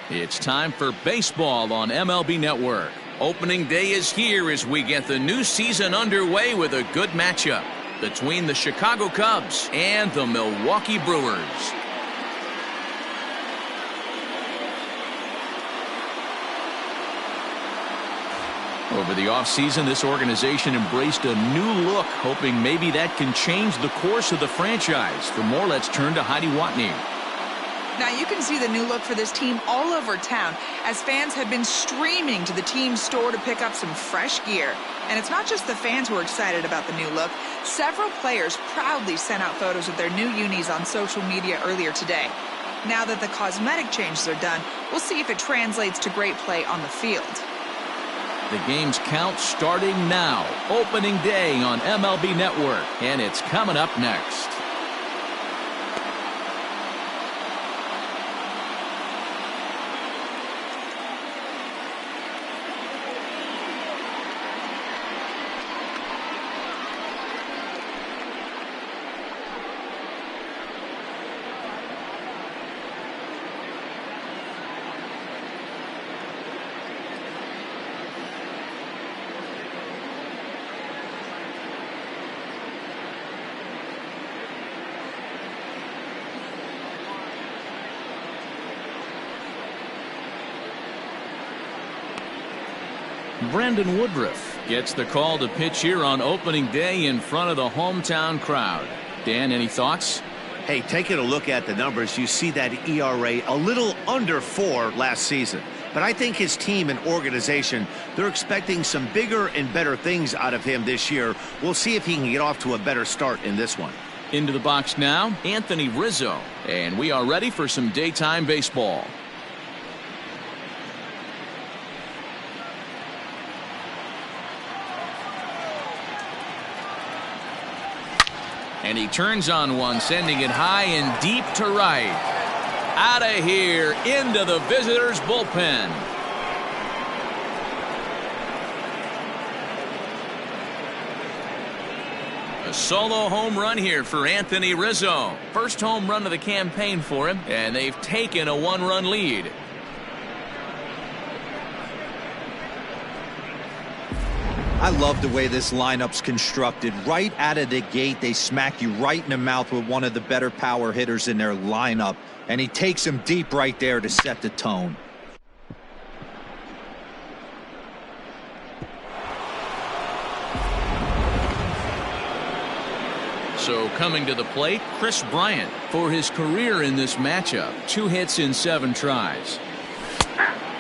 It's time for baseball on MLB Network. Opening day is here as we get the new season underway with a good matchup between the Chicago Cubs and the Milwaukee Brewers. Over the offseason, this organization embraced a new look, hoping maybe that can change the course of the franchise. For more, let's turn to Heidi Watney. Now you can see the new look for this team all over town as fans have been streaming to the team's store to pick up some fresh gear. And it's not just the fans who are excited about the new look. Several players proudly sent out photos of their new unis on social media earlier today. Now that the cosmetic changes are done, we'll see if it translates to great play on the field. The game's count starting now. Opening day on MLB Network, and it's coming up next. Brandon Woodruff gets the call to pitch here on opening day in front of the hometown crowd. Dan, any thoughts? Hey, taking a look at the numbers, you see that ERA a little under 4 last season. But I think his team and organization, they're expecting some bigger and better things out of him this year. We'll see if he can get off to a better start in this one. Into the box now, Anthony Rizzo. And we are ready for some daytime baseball. And he turns on one, sending it high and deep to right. Out of here, into the visitors' bullpen. A solo home run here for Anthony Rizzo. First home run of the campaign for him, and they've taken a 1-run lead. I love the way this lineup's constructed. Right out of the gate, they smack you right in the mouth with one of the better power hitters in their lineup. And he takes him deep right there to set the tone. So coming to the plate, Chris Bryant for his career in this matchup. 2 hits in 7 tries.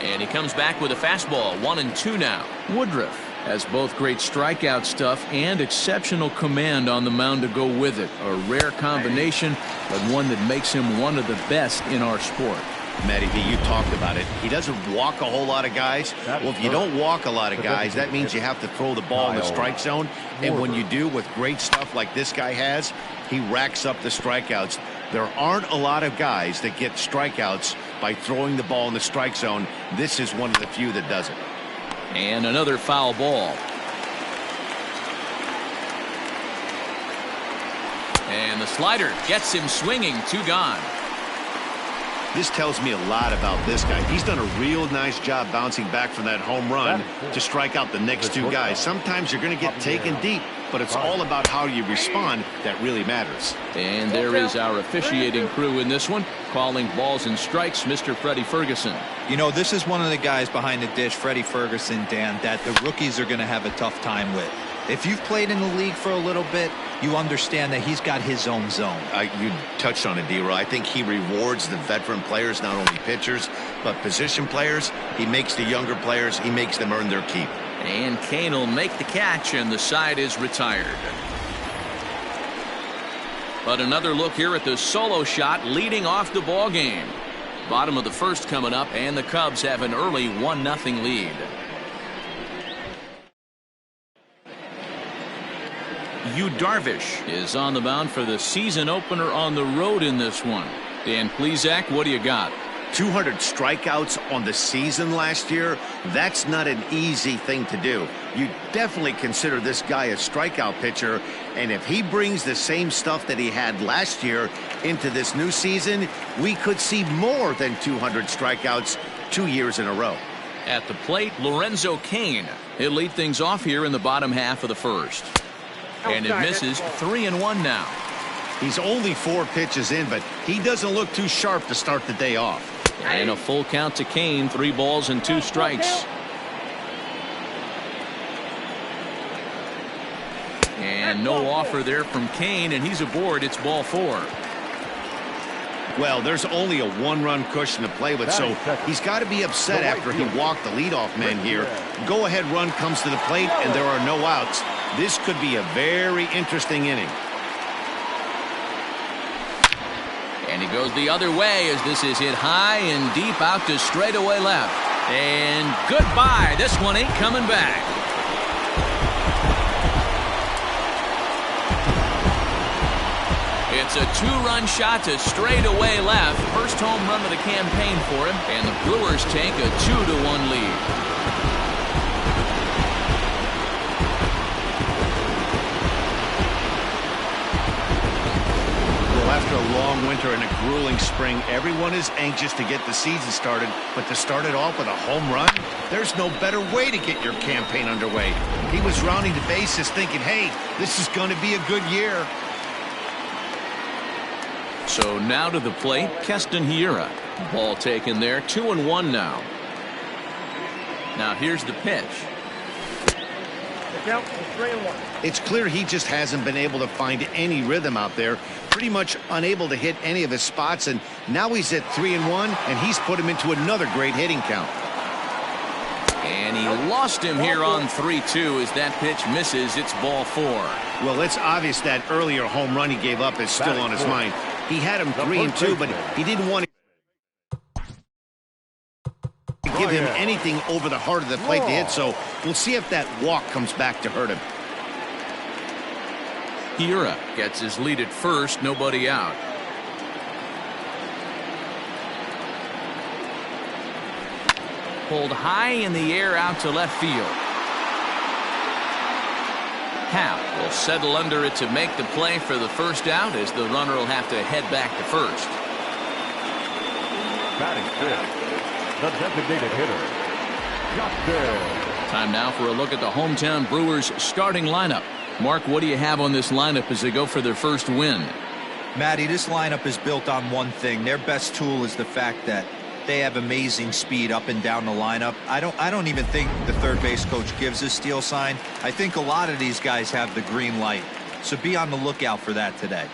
And he comes back with a fastball, 1-2 now. Woodruff has both great strikeout stuff and exceptional command on the mound to go with it. A rare combination, but one that makes him one of the best in our sport. Matty V, you talked about it. He doesn't walk a whole lot of guys. Well, if you don't walk a lot of guys, that means you have to throw the ball in the strike zone. And when you do, with great stuff like this guy has, he racks up the strikeouts. There aren't a lot of guys that get strikeouts by throwing the ball in the strike zone. This is one of the few that does it. And another foul ball. And the slider gets him swinging. 2 gone. This tells me a lot about this guy. He's done a real nice job bouncing back from that home run to strike out the next 2 guys. Sometimes you're going to get taken deep, but it's all about how you respond that really matters. And there is our officiating crew in this one, calling balls and strikes, Mr. Freddie Ferguson. You know, this is one of the guys behind the dish, Freddie Ferguson, Dan, that the rookies are going to have a tough time with. If you've played in the league for a little bit, you understand that he's got his own zone. You touched on it, D-Roy. I think he rewards the veteran players, not only pitchers, but position players. He makes the younger players, he makes them earn their keep. And Kane will make the catch, and the side is retired. But another look here at the solo shot leading off the ball game. Bottom of the first coming up, and the Cubs have an early 1-0 lead. Yu Darvish is on the mound for the season opener on the road in this one. Dan Plesac, what do you got? 200 strikeouts on the season last year. That's not an easy thing to do. You definitely consider this guy a strikeout pitcher, and if he brings the same stuff that he had last year into this new season, we could see more than 200 strikeouts 2 years in a row. At the plate, Lorenzo Cain. He'll lead things off here in the bottom half of the first. And it misses. 3-1 now. He's only 4 pitches in, but he doesn't look too sharp to start the day off. And a full count to Cain. 3 balls and 2 strikes. And no offer there from Cain, and he's aboard. It's ball 4. Well, there's only a 1-run cushion to play with, so he's got to be upset after he walked the leadoff man here. Go-ahead run comes to the plate, and there are no outs. This could be a very interesting inning. And he goes the other way as this is hit high and deep out to straightaway left. And goodbye. This one ain't coming back. It's a 2-run shot to straightaway left. First home run of the campaign for him. And the Brewers take a 2-1 lead. Well, after a long winter and a grueling spring, everyone is anxious to get the season started. But to start it off with a home run, there's no better way to get your campaign underway. He was rounding the bases thinking, hey, this is going to be a good year. So now to the plate, Keston Hiura. Ball taken there, 2-1 now. Now here's the pitch. It's clear he just hasn't been able to find any rhythm out there. Pretty much unable to hit any of his spots, and now he's at 3-1, and he's put him into another great hitting count. And he lost him here on 3-2 as that pitch misses. It's ball 4. Well, it's obvious that earlier home run he gave up is still on his mind. He had him 3-2, but he didn't want to give him anything over the heart of the plate to hit, so we'll see if that walk comes back to hurt him. Hiura gets his lead at first, nobody out. Pulled high in the air out to left field. Hap will settle under it to make the play for the first out as the runner will have to head back to first. Batting fifth, the designated hitter, Justin. Time now for a look at the hometown Brewers starting lineup. Mark, what do you have on this lineup as they go for their first win? Matty, this lineup is built on one thing. Their best tool is the fact that they have amazing speed up and down the lineup. I don't even think the third base coach gives a steal sign. I think a lot of these guys have the green light. So be on the lookout for that today.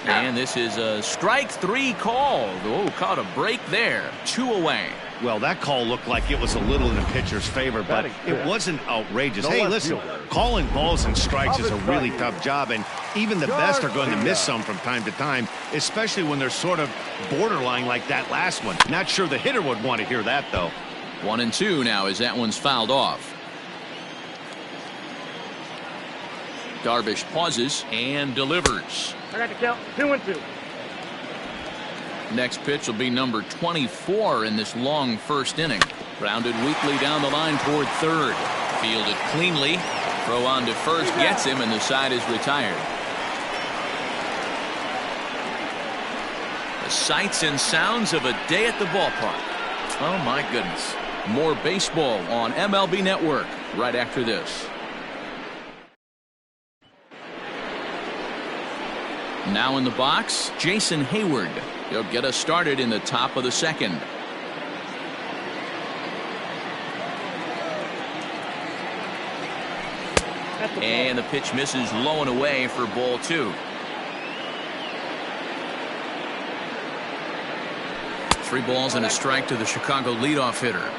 And this is a strike 3 call. Oh, caught a break there. 2 away. Well, that call looked like it was a little in the pitcher's favor, but it wasn't outrageous. Hey, listen, calling balls and strikes is a really tough job, and even the best are going to miss some from time to time, especially when they're sort of borderline like that last one. Not sure the hitter would want to hear that, though. 1-2 now as that one's fouled off. Darvish pauses and delivers. I got to count 2-2. Next pitch will be number 24 in this long first inning. Grounded weakly down the line toward third. Fielded cleanly. Throw on to first gets him, and the side is retired. The sights and sounds of a day at the ballpark. Oh my goodness. More baseball on MLB Network right after this. Now in the box, Jason Hayward. He'll get us started in the top of the second. And the pitch misses low and away for ball 2. 3 balls and a strike to the Chicago leadoff hitter.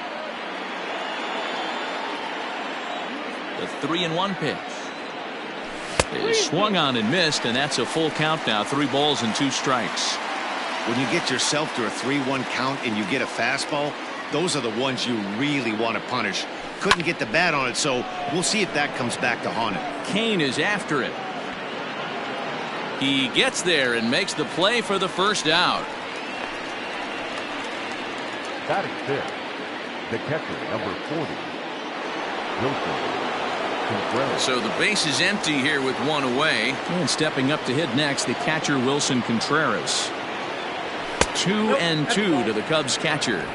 The 3-1 pitch is swung on and missed, and that's a full count now. 3 balls and 2 strikes. When you get yourself to a 3-1 count and you get a fastball, those are the ones you really want to punish. Couldn't get the bat on it, so we'll see if that comes back to haunt him. Cain is after it. He gets there and makes the play for the first out. Batting fifth, the catcher, number 40, Wilson Contreras. So the base is empty here with one away. And stepping up to hit next, the catcher Wilson Contreras. 2-2 to the Cubs catcher.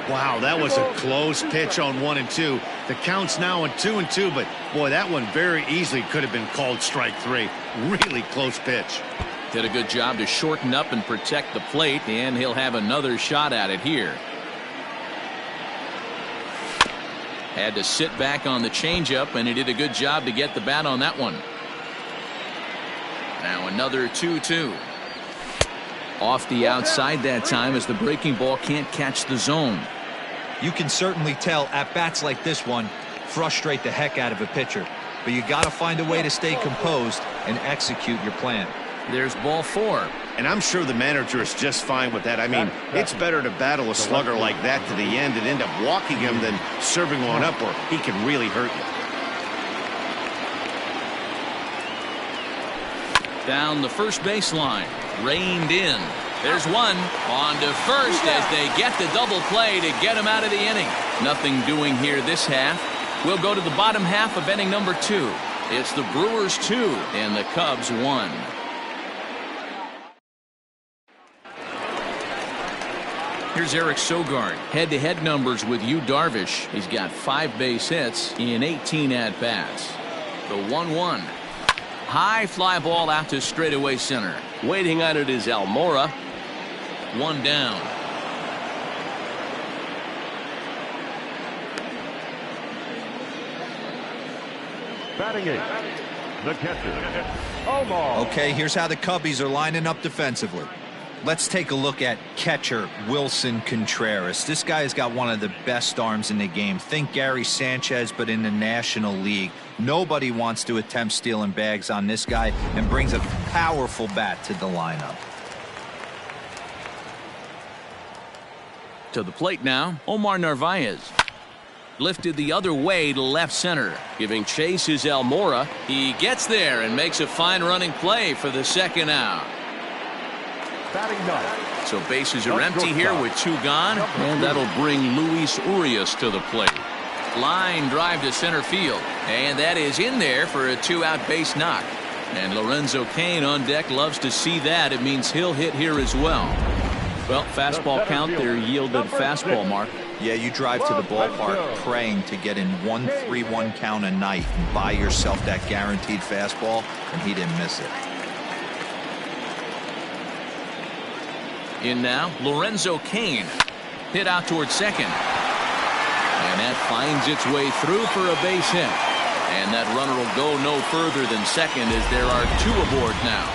Wow, that was a close pitch on 1-2. The count's now on 2-2, but boy, that one very easily could have been called strike three. Really close pitch. Did a good job to shorten up and protect the plate, and he'll have another shot at it here. Had to sit back on the changeup, and he did a good job to get the bat on that one. Now another 2-2. Off the outside that time as the breaking ball can't catch the zone. You can certainly tell at bats like this one frustrate the heck out of a pitcher, but you got to find a way to stay composed and execute your plan. There's ball 4. And I'm sure the manager is just fine with that. I mean, it's better to battle a slugger like that to the end and end up walking him than serving one up where he can really hurt you. Down the first baseline. Reined in. There's one. On to first as they get the double play to get him out of the inning. Nothing doing here this half. We'll go to the bottom half of inning number 2. It's the Brewers 2 and the Cubs 1. Here's Eric Sogard. Head-to-head numbers with Yu Darvish. He's got 5 base hits in 18 at-bats. The 1-1. High fly ball out to straightaway center. Waiting on it is Almora. 1 down. Batting 8, the catcher, Omar. Okay, here's how the Cubbies are lining up defensively. Let's take a look at catcher Wilson Contreras. This guy has got one of the best arms in the game. Think Gary Sanchez, but in the National League. Nobody wants to attempt stealing bags on this guy, and brings a powerful bat to the lineup. To the plate now, Omar Narvaez. Lifted the other way to left center. Giving chase is Almora. He gets there and makes a fine running play for the second out. Batting 9. So bases are empty here with 2 gone, and that'll bring Luis Urias to the plate. Line drive to center field, and that is in there for a 2-out base knock. And Lorenzo Cain on deck loves to see that. It means he'll hit here as well. Well, fastball count, they're yielded fastball, Mark. Yeah, you drive to the ballpark praying to get in 1-3-1 count a night and buy yourself that guaranteed fastball, and he didn't miss it. In now, Lorenzo Cain. Hit out towards second. And that finds its way through for a base hit. And that runner will go no further than second as there are 2 aboard now.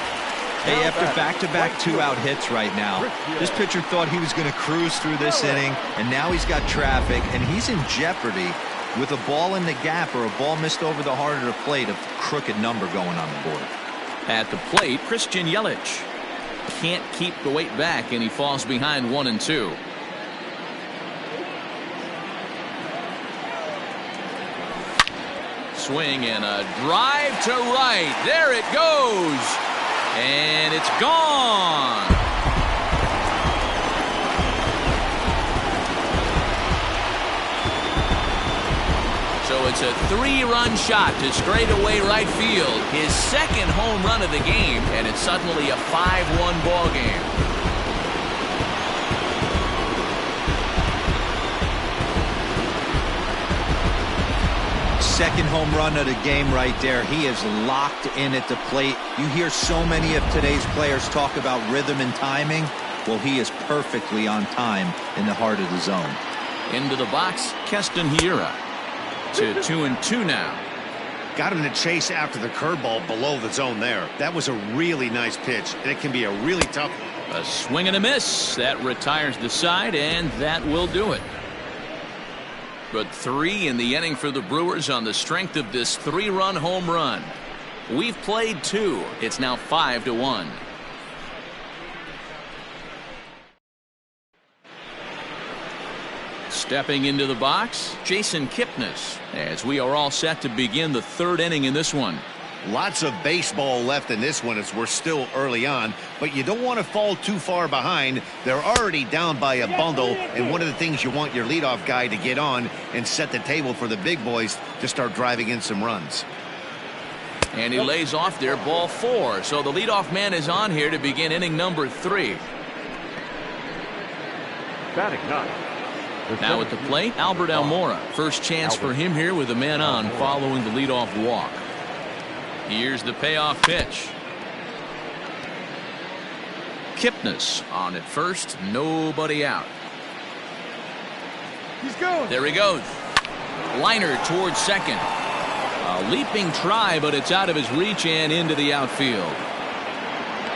Hey, after back-to-back 2-out hits right now, this pitcher thought he was going to cruise through this inning, and now he's got traffic, and he's in jeopardy with a ball in the gap or a ball missed over the heart of the plate, a crooked number going on the board. At the plate, Christian Yelich. Can't keep the weight back, and he falls behind 1-2. Swing and a drive to right. There it goes. And it's gone. So it's a 3-run shot to straightaway right field. His second home run of the game, and it's suddenly a 5-1 ball game. Second home run of the game right there. He is locked in at the plate. You hear so many of today's players talk about rhythm and timing. Well, he is perfectly on time in the heart of the zone. Into the box, Keston Hiura. To 2-2 now. Got him to chase after the curveball below the zone there. That was a really nice pitch, and it can be a really tough one. A swing and a miss. That retires the side, and that will do it. But 3 in the inning for the Brewers on the strength of this 3-run home run. We've played 2. It's now 5-1. Stepping into the box, Jason Kipnis, as we are all set to begin the 3rd inning in this one. Lots of baseball left in this one as we're still early on, but you don't want to fall too far behind. They're already down by a bundle, and one of the things you want your leadoff guy to get on and set the table for the big boys to start driving in some runs. And he lays off there, ball 4. So the leadoff man is on here to begin inning number 3. Batting 9. Now at the plate, Albert Almora. First chance for him here with a man on following the leadoff walk. Here's the payoff pitch. Kipnis on at first, nobody out. He's going. There he goes. Liner towards second. A leaping try, but it's out of his reach and into the outfield.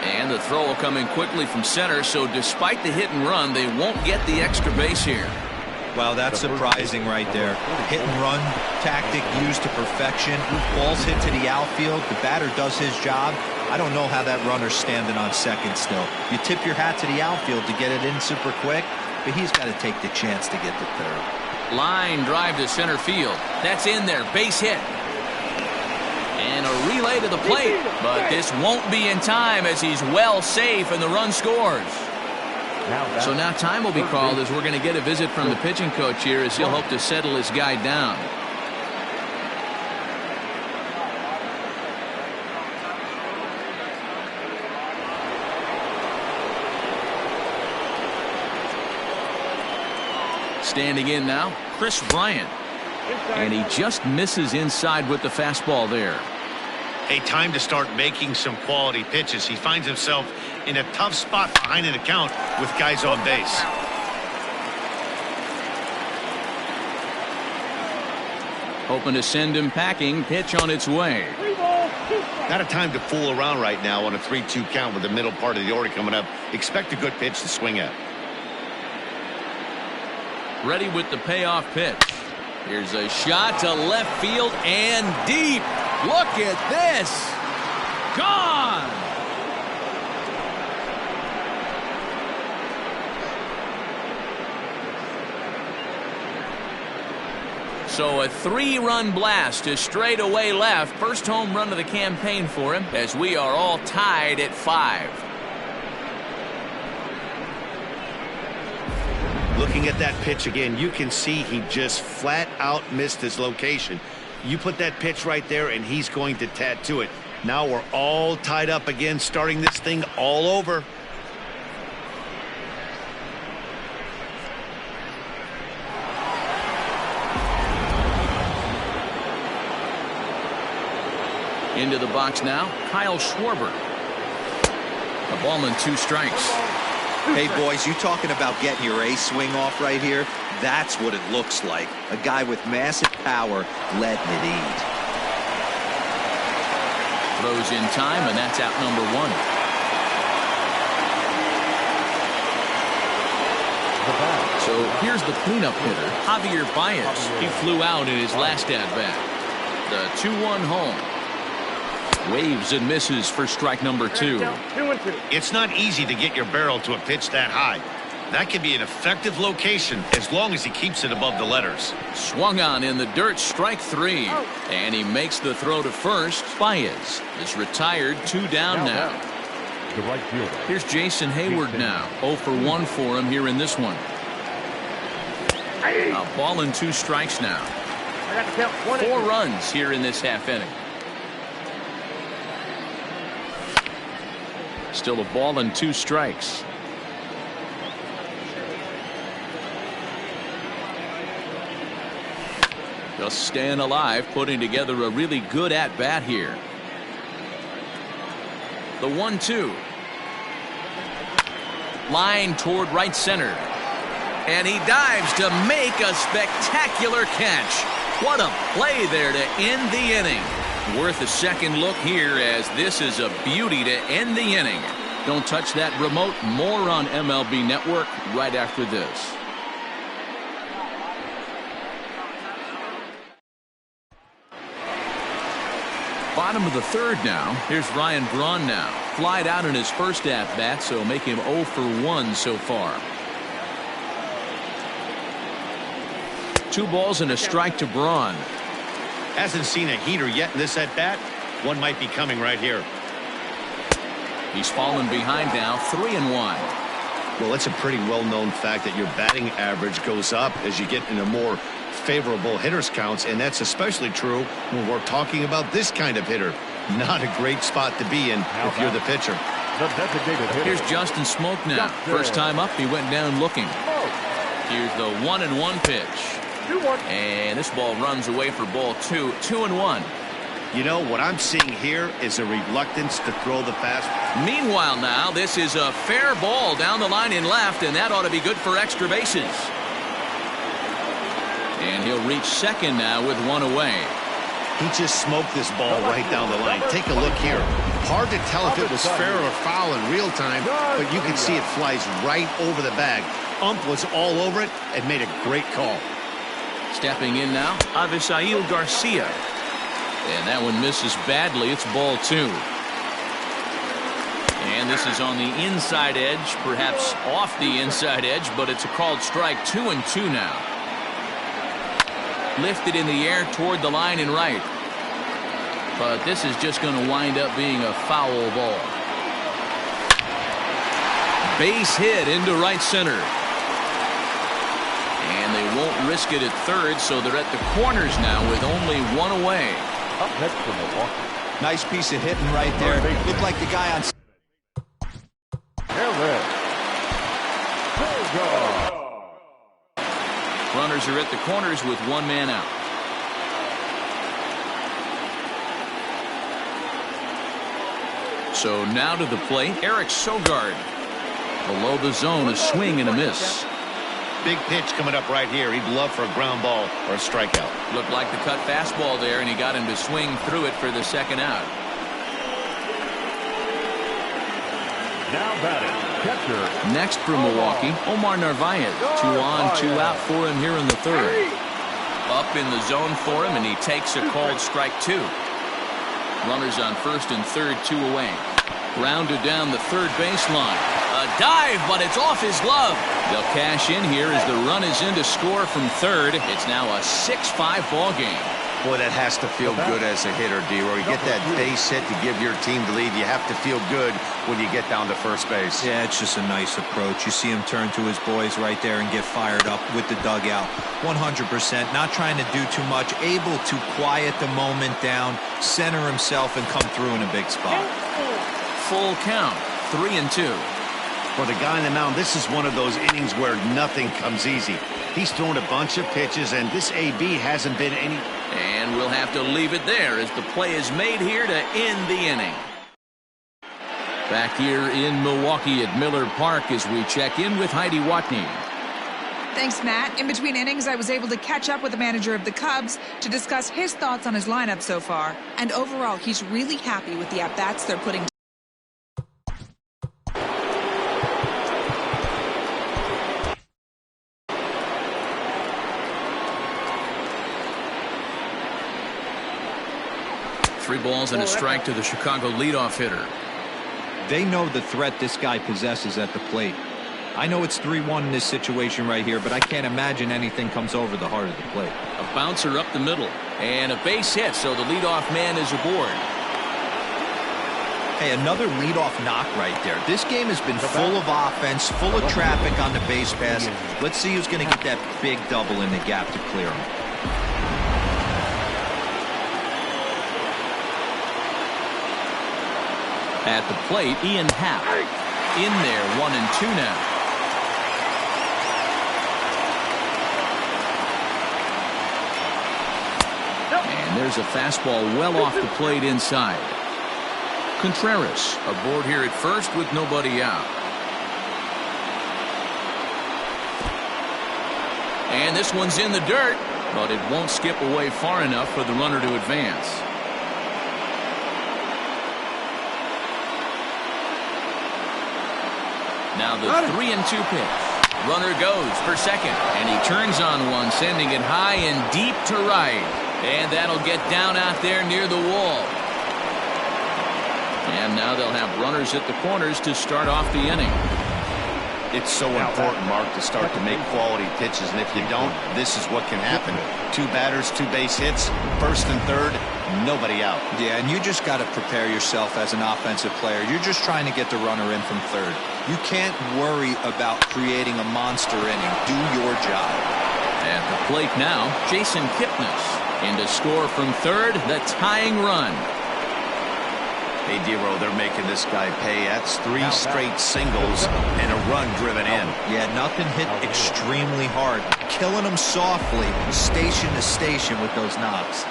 And the throw will come in quickly from center, so despite the hit and run, they won't get the extra base here. Well, that's surprising right there. Hit and run tactic used to perfection. Ball's hit to the outfield. The batter does his job. I don't know how that runner's standing on second still. You tip your hat to the outfield to get it in super quick, but he's got to take the chance to get to third. Line drive to center field. That's in there. Base hit. And a relay to the plate, but this won't be in time as he's well safe and the run scores. So now time will be called as we're going to get a visit from the pitching coach here as he'll hope to settle his guy down. Standing in now, Chris Bryant. And he just misses inside with the fastball there. Hey, time to start making some quality pitches. He finds himself in a tough spot behind an account with guys on base. Hoping to send him packing. Pitch on its way. Not a time to fool around right now on a 3-2 count with the middle part of the order coming up. Expect a good pitch to swing at. Ready with the payoff pitch. Here's a shot to left field and deep. Look at this. Gone. So a 3-run blast to straightaway left. First home run of the campaign for him as we are all tied at 5. Looking at that pitch again, you can see he just flat out missed his location. You put that pitch right there and he's going to tattoo it. Now we're all tied up again, starting this thing all over. Into the box now, Kyle Schwarber. A ball and 2 strikes. Hey, boys, you talking about getting your ace swing off right here? That's what it looks like. A guy with massive power letting it eat. Throws in time, and that's out number 1. So here's the cleanup hitter, Javier Baez. He flew out in his last at-bat. The 2-1 home. Waves and misses for strike number 2. It's not easy to get your barrel to a pitch that high. That can be an effective location as long as he keeps it above the letters. Swung on in the dirt, strike 3. And he makes the throw to first. Baez is retired, 2 down now. The right fielder. Here's Jason Hayward now. 0 for 1 for him here in this one. A ball and 2 strikes now. 4 runs here in this half inning. Still a ball and 2 strikes. Just staying alive, putting together a really good at-bat here. The 1-2. Line toward right center. And he dives to make a spectacular catch. What a play there to end the inning. Worth a second look here as this is a beauty to end the inning. Don't touch that remote. More on MLB Network right after this. Bottom of the 3rd now. Here's Ryan Braun now. Flied out in his first at-bat, so make him 0 for 1 so far. 2 balls and a strike to Braun. Hasn't seen a heater yet in this at-bat. One might be coming right here. He's fallen behind now, 3-1. Well, it's a pretty well-known fact that your batting average goes up as you get into more favorable hitters counts, and that's especially true when we're talking about this kind of hitter. Not a great spot to be in if you're the pitcher. The designated hitter. Here's Justin Smoke now. First time up, he went down looking. Here's the 1-1 pitch. 2-1. And this ball runs away for ball 2. 2-1. You know, what I'm seeing here is a reluctance to throw the fastball. Meanwhile now, this is a fair ball down the line in left, and that ought to be good for extra bases. And he'll reach second now with one away. He just smoked this ball right down the line. Take a look here. Hard to tell if it was fair or foul in real time, but you can see it flies right over the bag. Ump was all over it and made a great call. Stepping in now, Avisail Garcia. And that one misses badly. It's ball 2. And this is on the inside edge, perhaps off the inside edge, but it's a called strike. 2-2 now. Lifted in the air toward the line and right. But this is just going to wind up being a foul ball. Base hit into right center. And they won't risk it at third, so they're at the corners now with only one away. Up next for Milwaukee. Nice piece of hitting right there. Looked like the guy on. Runners are at the corners with one man out. So now to the plate, Eric Sogard. Below the zone, a swing and a miss. Big pitch coming up right here. He'd love for a ground ball or a strikeout. Looked like the cut fastball there, and he got him to swing through it for the second out. Now batting, catcher. Next for Milwaukee, Omar Narvaez. 2 on, 2 out for him here in the third. Up in the zone for him, and he takes a called strike 2. Runners on first and third, 2 away. Grounded down the third baseline. A dive, but it's off his glove. They'll cash in here as the run is in to score from third. It's now a 6-5 ball game. Boy, that has to feel good as a hitter, D-Roy. You get that base hit to give your team the lead. You have to feel good when you get down to first base. Yeah, it's just a nice approach. You see him turn to his boys right there and get fired up with the dugout. 100%, not trying to do too much, able to quiet the moment down, center himself, and come through in a big spot. Full count, 3-2. For the guy on the mound, this is one of those innings where nothing comes easy. He's thrown a bunch of pitches, and this AB hasn't been any. And we'll have to leave it there as the play is made here to end the inning. Back here in Milwaukee at Miller Park as we check in with Heidi Watney. Thanks, Matt. In between innings, I was able to catch up with the manager of the Cubs to discuss his thoughts on his lineup so far. And overall, he's really happy with the at-bats they're putting. Three balls and a strike to the Chicago leadoff hitter. They know the threat this guy possesses at the plate. I know it's 3-1 in this situation right here, but I can't imagine anything comes over the heart of the plate. A bouncer up the middle and a base hit, so the leadoff man is aboard. Hey, another leadoff knock right there. This game has been full of offense, full of traffic on the base pass. Let's see who's going to get that big double in the gap to clear him. At the plate, Ian Happ. In there, 1-2 now. And there's a fastball well off the plate inside. Contreras aboard here at first with nobody out. And this one's in the dirt, but it won't skip away far enough for the runner to advance. Now the 3-2 pitch. Runner goes for second, and he turns on one, sending it high and deep to right. And that'll get down out there near the wall. And now they'll have runners at the corners to start off the inning. It's so important, Mark, to start to make quality pitches, and if you don't, this is what can happen. 2 batters, 2 base hits, first and third, nobody out. Yeah, and you just got to prepare yourself as an offensive player. You're just trying to get the runner in from third. You can't worry about creating a monster inning. Do your job. At the plate now, Jason Kipnis. In to score from third, the tying run. Hey, Dero, they're making this guy pay. That's 3 straight singles and a run driven in. Yeah, nothing hit extremely hard. Killing them softly, station to station with those knocks.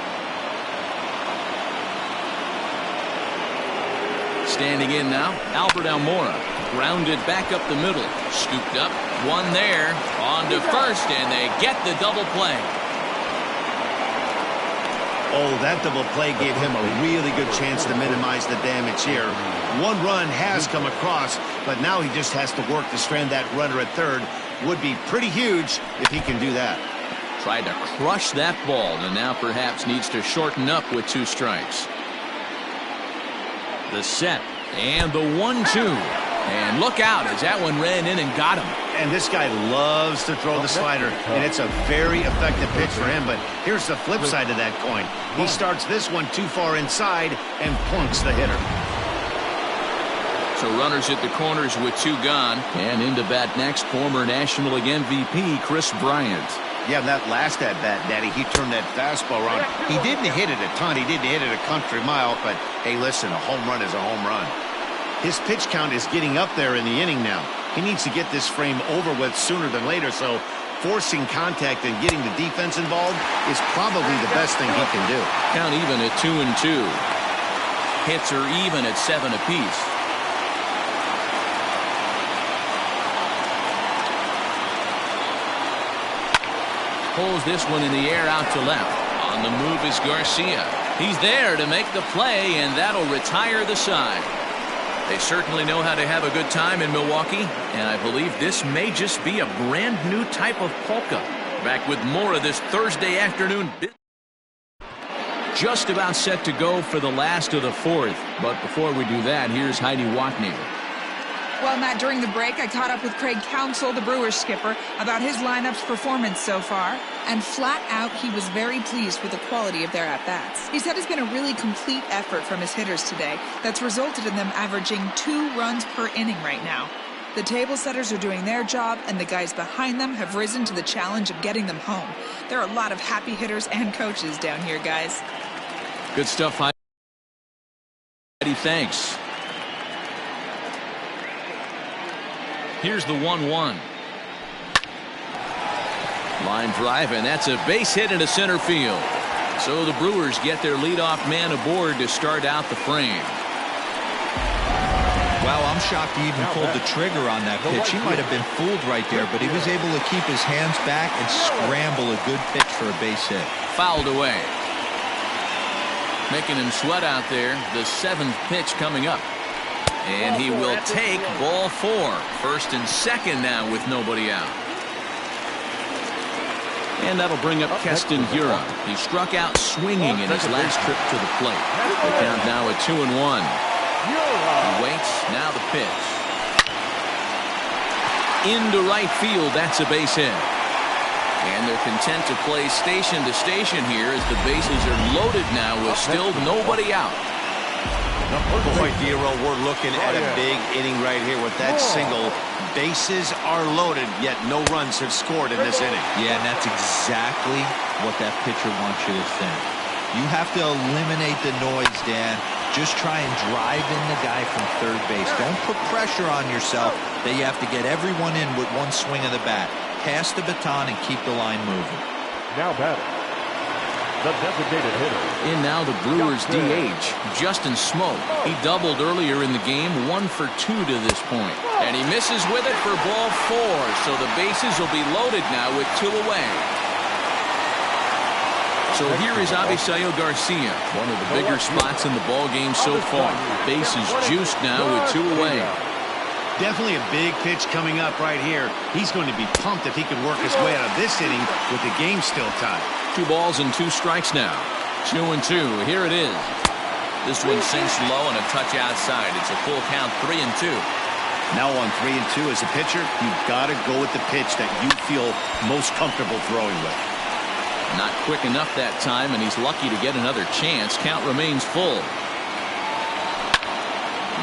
Standing in now, Albert Almora. Grounded back up the middle. Scooped up, one there. On to first, and they get the double play. Oh, that double play gave him a really good chance to minimize the damage here. 1 run has come across, but now he just has to work to strand that runner at third. Would be pretty huge if he can do that. Tried to crush that ball, and now perhaps needs to shorten up with 2 strikes. The set, and the 1-2. And look out as that one ran in and got him. And this guy loves to throw the slider, and it's a very effective pitch for him. But here's the flip side of that coin. He starts this one too far inside and plunks the hitter. So runners at the corners with 2 gone. And into bat next, former National League MVP Chris Bryant. Yeah, that last at-bat, Daddy, he turned that fastball around. He didn't hit it a ton. He didn't hit it a country mile. But, hey, listen, a home run is a home run. His pitch count is getting up there in the inning now. He needs to get this frame over with sooner than later, so forcing contact and getting the defense involved is probably the best thing he can do. Count even at 2-2. Hits are even at 7 apiece. Pulls this one in the air out to left. On the move is Garcia. He's there to make the play, and that'll retire the side. They certainly know how to have a good time in Milwaukee, and I believe this may just be a brand new type of polka. Back with more of this Thursday afternoon. Just about set to go for the last of the 4th, but before we do that, here's Heidi Watney. Well, Matt, during the break, I caught up with Craig Counsell, the Brewers skipper, about his lineup's performance so far. And flat out, he was very pleased with the quality of their at-bats. He said it's been a really complete effort from his hitters today that's resulted in them averaging 2 runs per inning right now. The table setters are doing their job, and the guys behind them have risen to the challenge of getting them home. There are a lot of happy hitters and coaches down here, guys. Good stuff, Heidi. Thanks. Here's the 1-1. Line drive, and that's a base hit into center field. So the Brewers get their leadoff man aboard to start out the frame. Wow, I'm shocked he even pulled the trigger on that pitch. He might have been fooled right there, but he was able to keep his hands back and scramble a good pitch for a base hit. Fouled away. Making him sweat out there. The 7th pitch coming up. And he will take ball 4. First and second now with nobody out. And that'll bring up Keston Hiura. He struck out swinging in his last trip to the plate. The count now at 2-1. He waits. Now the pitch. Into right field. That's a base hit. And they're content to play station to station here as the bases are loaded now with still nobody out. Boy, Dero, we're looking at a big inning right here with that single. Bases are loaded, yet no runs have scored in this inning. Yeah, and that's exactly what that pitcher wants you to think. You have to eliminate the noise, Dan. Just try and drive in the guy from third base. Don't put pressure on yourself that you have to get everyone in with one swing of the bat. Pass the baton and keep the line moving. Now batting, the designated hitter. In now the Brewers DH, Justin Smoke. He doubled earlier in the game, 1 for 2 to this point. And he misses with it for ball 4, so the bases will be loaded now with 2 away. So here is Avisaíl Garcia, one of the bigger spots in the ball game so far. Bases juiced now with 2 away. Definitely a big pitch coming up right here. He's going to be pumped if he can work his way out of this inning with the game still tied. 2 balls and 2 strikes now. 2-2. Here it is. This one sinks low and a touch outside. It's a full count, 3-2. Now on 3 and 2 as a pitcher, you've got to go with the pitch that you feel most comfortable throwing with. Not quick enough that time, and he's lucky to get another chance. Count remains full.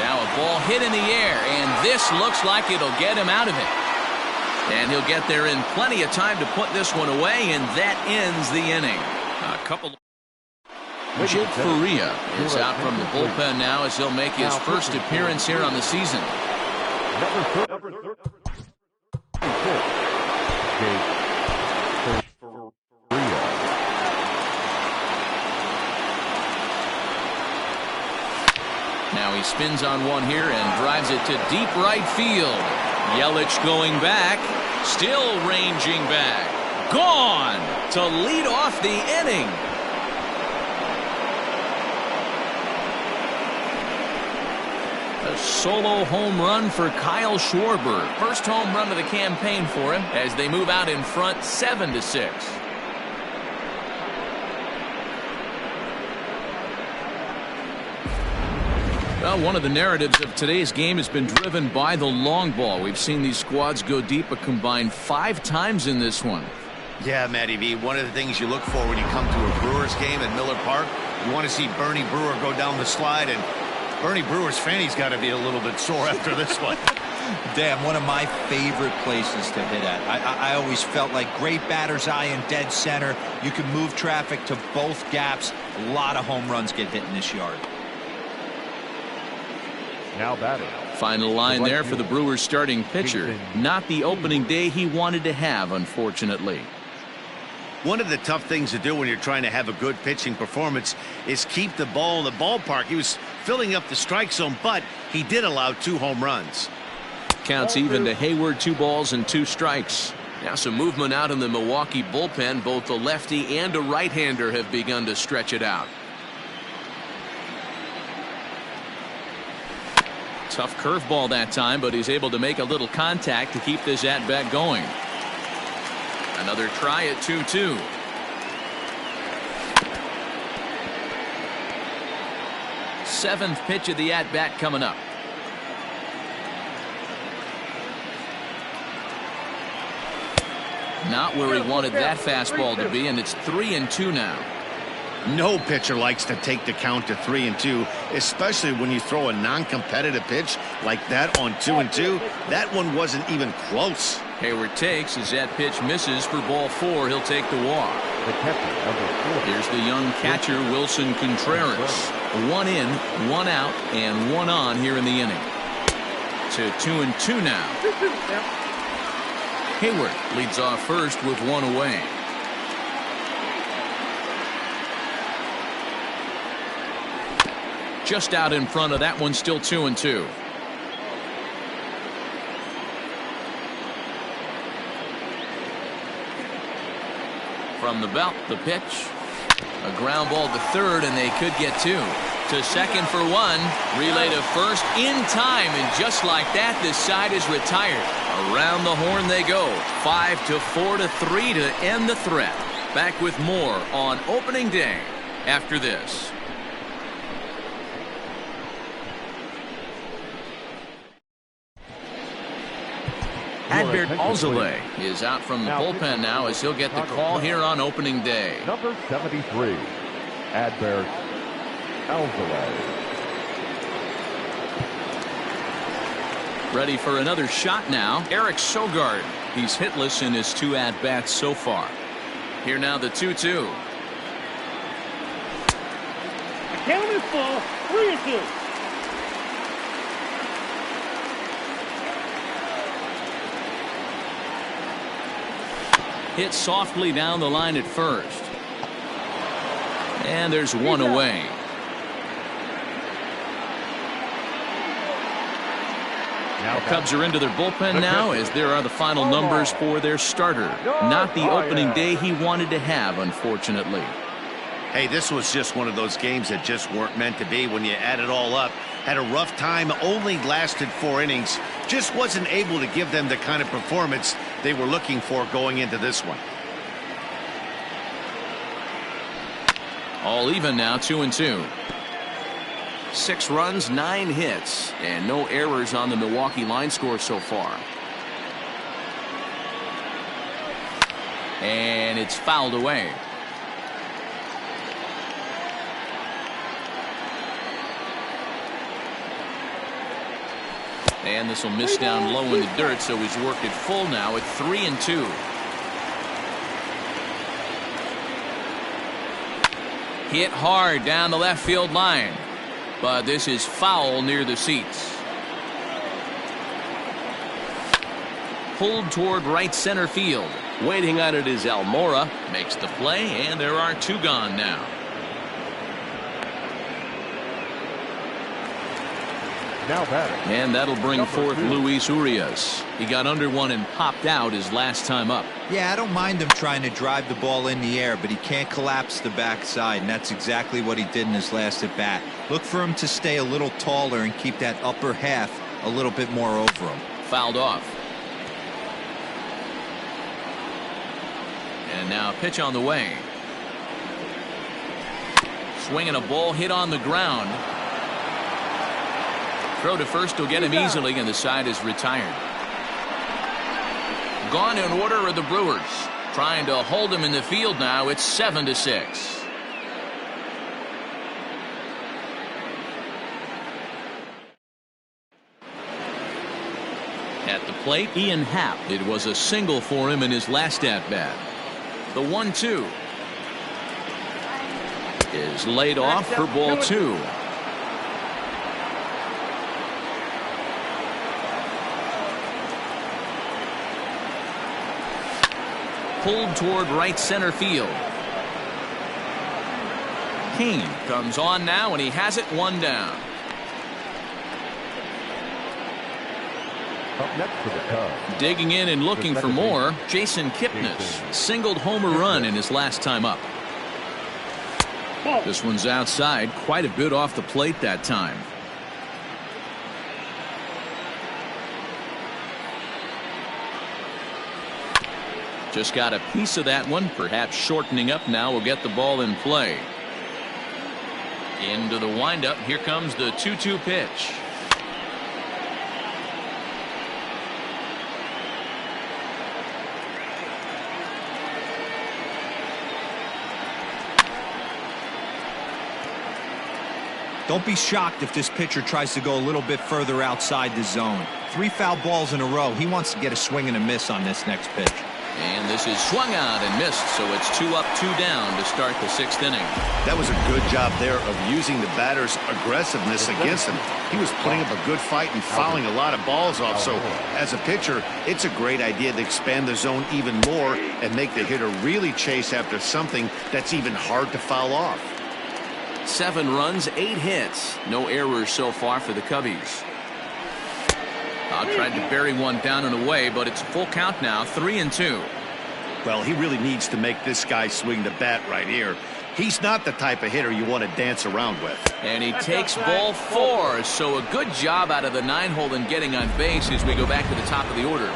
Now a ball hit in the air, and this looks like it'll get him out of it. And he'll get there in plenty of time to put this one away, and that ends the inning. A couple. Jake Faria is out from the bullpen now as he'll make his first appearance here on the season. Number 36, Jake Faria. Now he spins on one here and drives it to deep right field. Yelich going back, still ranging back, gone to lead off the inning. A solo home run for Kyle Schwarber. First home run of the campaign for him as they move out in front 7-6. Well, one of the narratives of today's game has been driven by the long ball. We've seen these squads go deep a combined 5 times in this one. Yeah, Matty V, one of the things you look for when you come to a Brewers game at Miller Park, you want to see Bernie Brewer go down the slide, and Bernie Brewer's fanny's got to be a little bit sore after this one. Damn, one of my favorite places to hit at. I always felt like great batter's eye in dead center. You can move traffic to both gaps. A lot of home runs get hit in this yard. Now batting. Final line there for the Brewers starting pitcher. Not the opening day he wanted to have, unfortunately. One of the tough things to do when you're trying to have a good pitching performance is keep the ball in the ballpark. He was filling up the strike zone, but he did allow 2 home runs. Counts even to Hayward, 2 balls and 2 strikes. Now some movement out in the Milwaukee bullpen. Both the lefty and a right-hander have begun to stretch it out. Tough curveball that time, but he's able to make a little contact to keep this at-bat going. Another try at 2-2. Seventh pitch of the at-bat coming up. Not where he wanted that fastball to be, and it's 3-2 now. No pitcher likes to take the count to 3-2, especially when you throw a non-competitive pitch like that on 2-2. That one wasn't even close. Hayward takes as that pitch misses for ball 4. He'll take the walk. The catcher, number 4. Here's the young catcher, Wilson Contreras. 1 in, 1 out, and 1 on here in the inning. To 2-2 now. Hayward leads off first with 1 away. Just out in front of that one, still 2-2. From the belt, the pitch. A ground ball to third, and they could get 2. To second for 1. Relay to first in time, and just like that, this side is retired. Around the horn they go. 5-4 to 3 to end the threat. Back with more on opening day after this. Adbert Alzolay is out from the bullpen now as he'll get the call here on opening day. Number 73, Adbert Alzolay. Ready for another shot now. Eric Sogard. He's hitless in his 2 at-bats so far. Here now the 2-2. The count is full. 3-2. Hit softly down the line at first. And there's 1 away. The Cubs are into their bullpen now as there are the final numbers for their starter. Not the opening day he wanted to have, unfortunately. Hey, this was just one of those games that just weren't meant to be when you add it all up. Had a rough time, only lasted 4 innings. Just wasn't able to give them the kind of performance they were looking for going into this one. All even now, 2-2. 6 runs, 9 hits, and no errors on the Milwaukee line score so far. And it's fouled away. And this will miss down low in the dirt, so he's worked it full now at 3-2. Hit hard down the left field line, but this is foul near the seats. Pulled toward right center field. Waiting on it is Almora. Makes the play, and there are 2 gone now. Now batting. And that'll bring Number forth 2. Luis Urias. He got under one and popped out his last time up. Yeah, I don't mind him trying to drive the ball in the air, but he can't collapse the backside, and that's exactly what he did in his last at bat. Look for him to stay a little taller and keep that upper half a little bit more over him. Fouled off. And now a pitch on the way. Swinging a ball hit on the ground. Throw to first will get him easily, and the side is retired. Gone in order are the Brewers. Trying to hold him in the field now. It's 7-6. At the plate, Ian Happ. It was a single for him in his last at-bat. The 1-2 is laid off for ball 2. Pulled toward right center field. Kane comes on now, and he has it 1 down. Up next for the Cubs. Digging in and looking for more, Jason Kipnis singled home a run in his last time up. This one's outside, quite a bit off the plate that time. Just got a piece of that one, perhaps shortening up now will get the ball in play. Into the windup, here comes the 2-2 pitch. Don't be shocked if this pitcher tries to go a little bit further outside the zone. 3 foul balls in a row. He wants to get a swing and a miss on this next pitch. And this is swung out and missed, so it's 2 up, 2 down to start the 6th inning. That was a good job there of using the batter's aggressiveness against him. He was putting up a good fight and fouling a lot of balls off. So as a pitcher, it's a great idea to expand the zone even more and make the hitter really chase after something that's even hard to foul off. 7 runs, 8 hits. No errors so far for the Cubbies. Tried to bury one down and away, but it's a full count now, 3-2. Well, he really needs to make this guy swing the bat right here. He's not the type of hitter you want to dance around with. And he takes ball 4, so a good job out of the 9-hole in getting on base as we go back to the top of the order.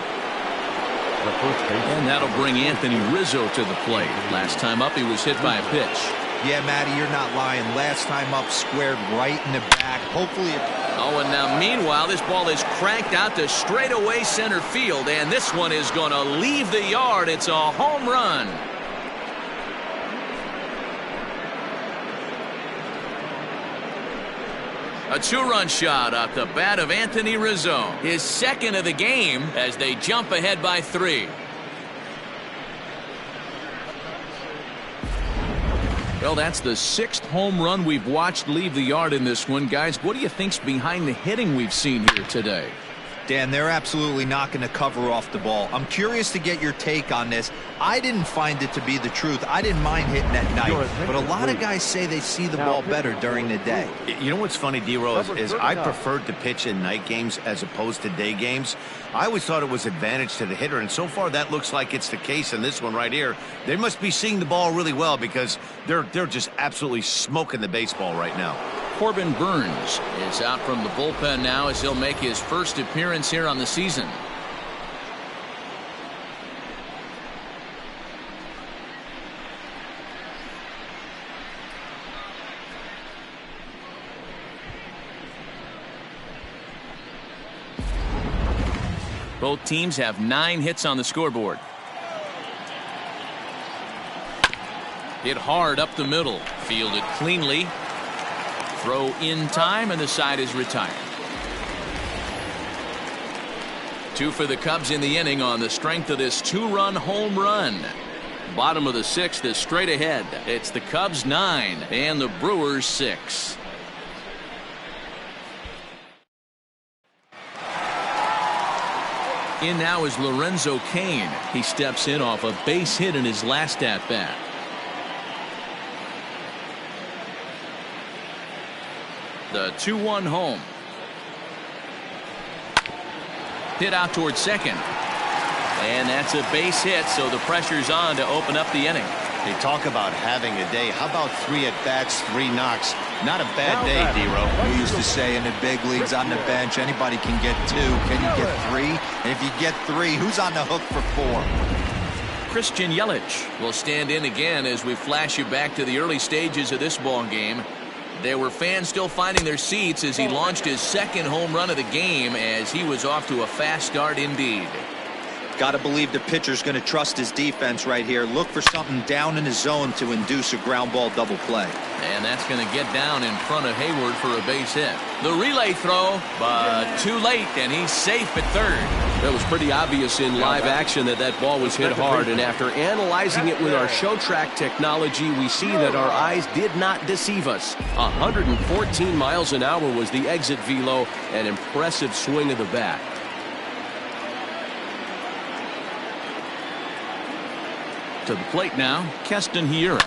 And that'll bring Anthony Rizzo to the plate. Last time up, he was hit by a pitch. Yeah, Matty, you're not lying. Last time up, squared right in the back. Hopefully it... Oh, and now meanwhile, this ball is cranked out to straightaway center field, and this one is going to leave the yard. It's a home run. A 2-run shot off the bat of Anthony Rizzo. His 2nd of the game as they jump ahead by 3. Well, that's the 6th home run we've watched leave the yard in this one. Guys, what do you think's behind the hitting we've seen here today? Dan, they're absolutely not going to cover off the ball. I'm curious to get your take on this. I didn't find it to be the truth. I didn't mind hitting at night, but a lot of guys say they see the ball better during the day. You know what's funny, D-Rose, is I preferred to pitch in night games as opposed to day games. I always thought it was advantage to the hitter, and so far that looks like it's the case in this one right here. They must be seeing the ball really well because they're just absolutely smoking the baseball right now. Corbin Burns is out from the bullpen now as he'll make his first appearance here on the season. Both teams have 9 hits on the scoreboard. Hit hard up the middle. Fielded cleanly. Throw in time, and the side is retired. 2 for the Cubs in the inning on the strength of this 2-run home run. Bottom of the 6th is straight ahead. It's the Cubs 9 and the Brewers 6. In now is Lorenzo Cain. He steps in off a base hit in his last at-bat. The 2-1 home. Hit out towards second. And that's a base hit, so the pressure's on to open up the inning. They talk about having a day. How about 3 at-bats, 3 knocks? Not a bad day, D-Ro. We used to say in the big leagues on the bench, anybody can get 2. Can you get 3? And if you get 3, who's on the hook for 4? Christian Yelich will stand in again as we flash you back to the early stages of this ball game. There were fans still finding their seats as he launched his 2nd home run of the game, as he was off to a fast start indeed. Got to believe the pitcher's going to trust his defense right here. Look for something down in his zone to induce a ground ball double play. And that's going to get down in front of Hayward for a base hit. The relay throw, but too late, and he's safe at third. It was pretty obvious in live action that that ball was hit hard, and after analyzing it with our show track technology, we see that our eyes did not deceive us. 114 miles an hour was the exit velo, an impressive swing of the bat. To the plate now, Keston Hiura.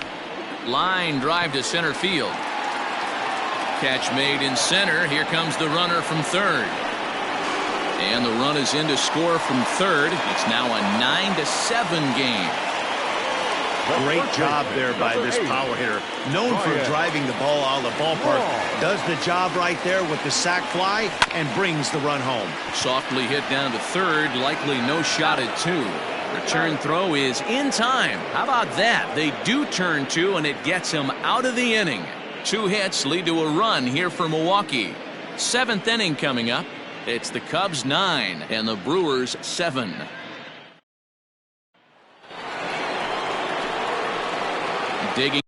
Line drive to center field. Catch made in center. Here comes the runner from third. And the run is in to score from third. It's now a 9-7 game. Great job there by this power hitter. Known for driving the ball out of the ballpark. Does the job right there with the sac fly and brings the run home. Softly hit down to third. Likely no shot at 2. Return throw is in time. How about that? They do turn 2, and it gets him out of the inning. 2 hits lead to a run here for Milwaukee. 7th inning coming up. It's the Cubs 9 and the Brewers 7. Digging.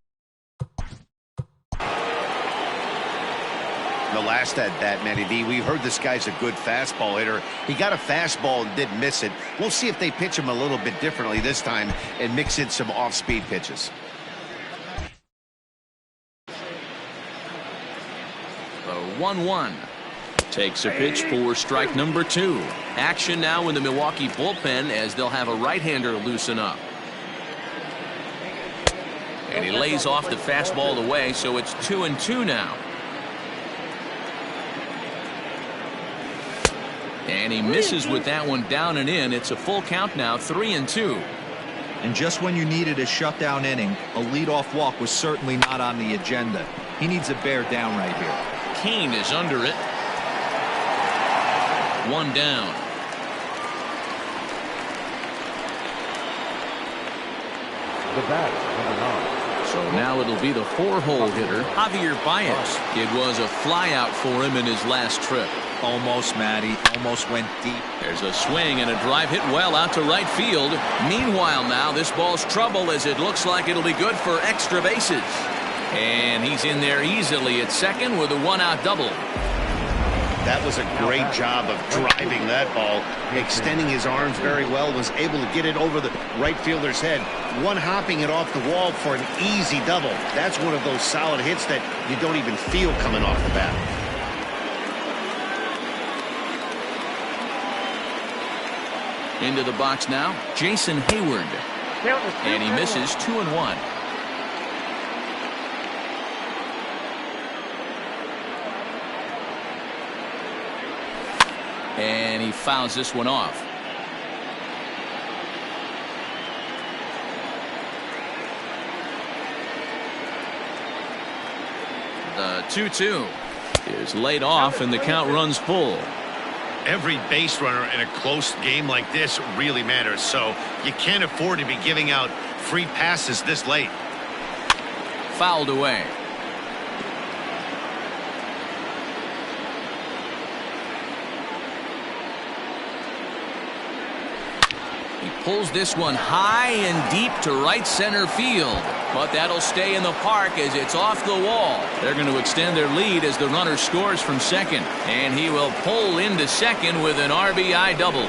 The last at bat, Matty D, we heard this guy's a good fastball hitter. He got a fastball and didn't miss it. We'll see if they pitch him a little bit differently this time and mix in some off-speed pitches. The 1-1. Takes a pitch for strike number 2. Action now in the Milwaukee bullpen as they'll have a right-hander loosen up. And he lays off the fastball away, so it's 2-2 now. And he misses with that one down and in. It's a full count now, 3-2. And just when you needed a shutdown inning, a leadoff walk was certainly not on the agenda. He needs a bear down right here. Cain is under it. 1 down. The bat, number 9. So now it'll be the 4-hole hitter, Javier Baez. It was a flyout for him in his last trip. Almost, Matty. Almost went deep. There's a swing and a drive hit well out to right field. Meanwhile now this ball's trouble as it looks like it'll be good for extra bases. And he's in there easily at second with a 1-out double. That was a great job of driving that ball, extending his arms very well, was able to get it over the right fielder's head, one-hopping it off the wall for an easy double. That's one of those solid hits that you don't even feel coming off the bat. Into the box now, Jason Hayward. And he misses 2-1. And he fouls this one off. The 2-2 is laid off and the count runs full. Every base runner in a close game like this really matters, so you can't afford to be giving out free passes this late. Fouled away. pulls this one high and deep to right center field. But that'll stay in the park as it's off the wall. They're going to extend their lead as the runner scores from second. And he will pull into second with an RBI double.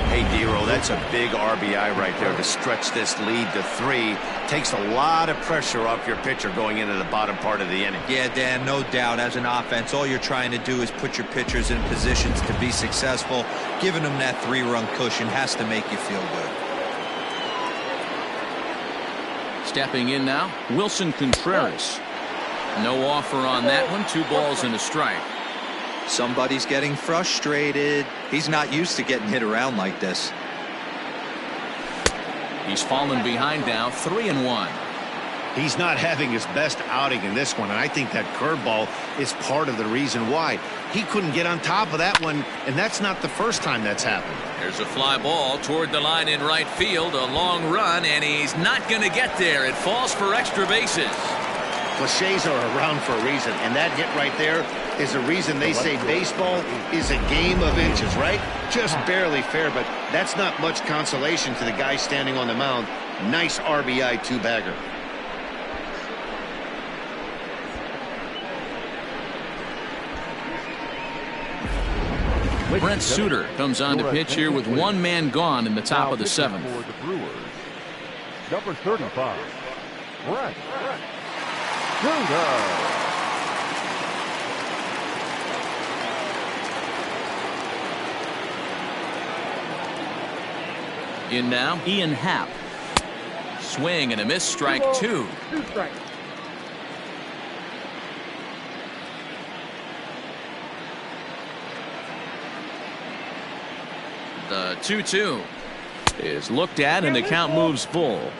Hey, Dero, that's a big RBI right there to stretch this lead to 3. Takes a lot of pressure off your pitcher going into the bottom part of the inning. Yeah, Dan, no doubt. As an offense, all you're trying to do is put your pitchers in positions to be successful. Giving them that 3-run cushion has to make you feel good. Stepping in now, Wilson Contreras. No offer on that one. 2 balls and a strike. Somebody's getting frustrated. He's not used to getting hit around like this. He's fallen behind now, 3-1. He's not having his best outing in this one, and I think that curveball is part of the reason why. He couldn't get on top of that one, and that's not the first time that's happened. There's a fly ball toward the line in right field, a long run, and he's not going to get there. It falls for extra bases. Cliches are around for a reason, and that hit right there is the reason they say baseball is a game of inches, right? Just barely fair, but that's not much consolation to the guy standing on the mound. Nice RBI 2-bagger. Brent Suter comes on to pitch here with 1 man gone in the top of the 7th. For the Brewers, number 35, Brent Suter. In now, Ian Happ. Swing and a miss, strike 2. 2 strikes. The 2-2 is looked at and the count moves full.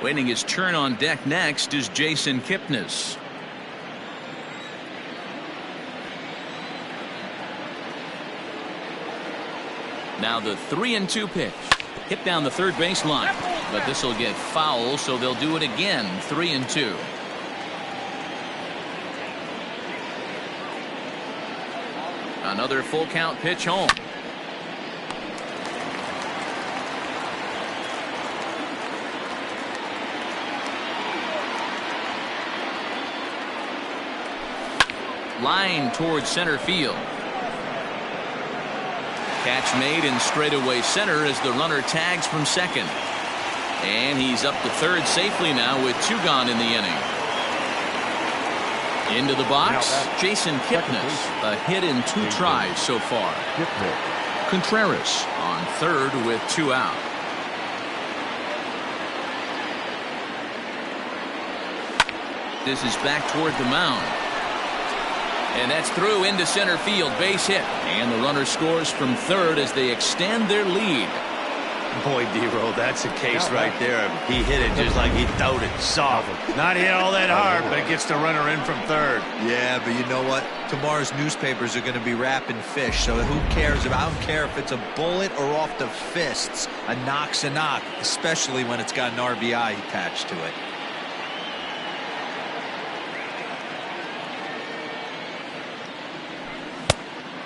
Waiting his turn on deck next is Jason Kipnis. Now the 3-2 pitch. Hit down the third baseline, but this will get foul, so they'll do it again. 3-2. Another full count pitch home. Line towards center field. Catch made in straightaway center as the runner tags from second. And he's up to third safely now with 2 gone in the inning. Into the box, Jason Kipnis, a hit in 2 tries so far. Contreras on third with 2 out. This is back toward the mound. And that's through into center field, base hit. And the runner scores from third as they extend their lead. Boy, Dero, that's a case right there. He hit it just like he throwed it soft. Not hit all that hard, but it gets the runner in from third. Yeah, but you know what? Tomorrow's newspapers are going to be wrapping fish, so who cares? I don't care if it's a bullet or off the fists. A knock's a knock, especially when it's got an RBI attached to it.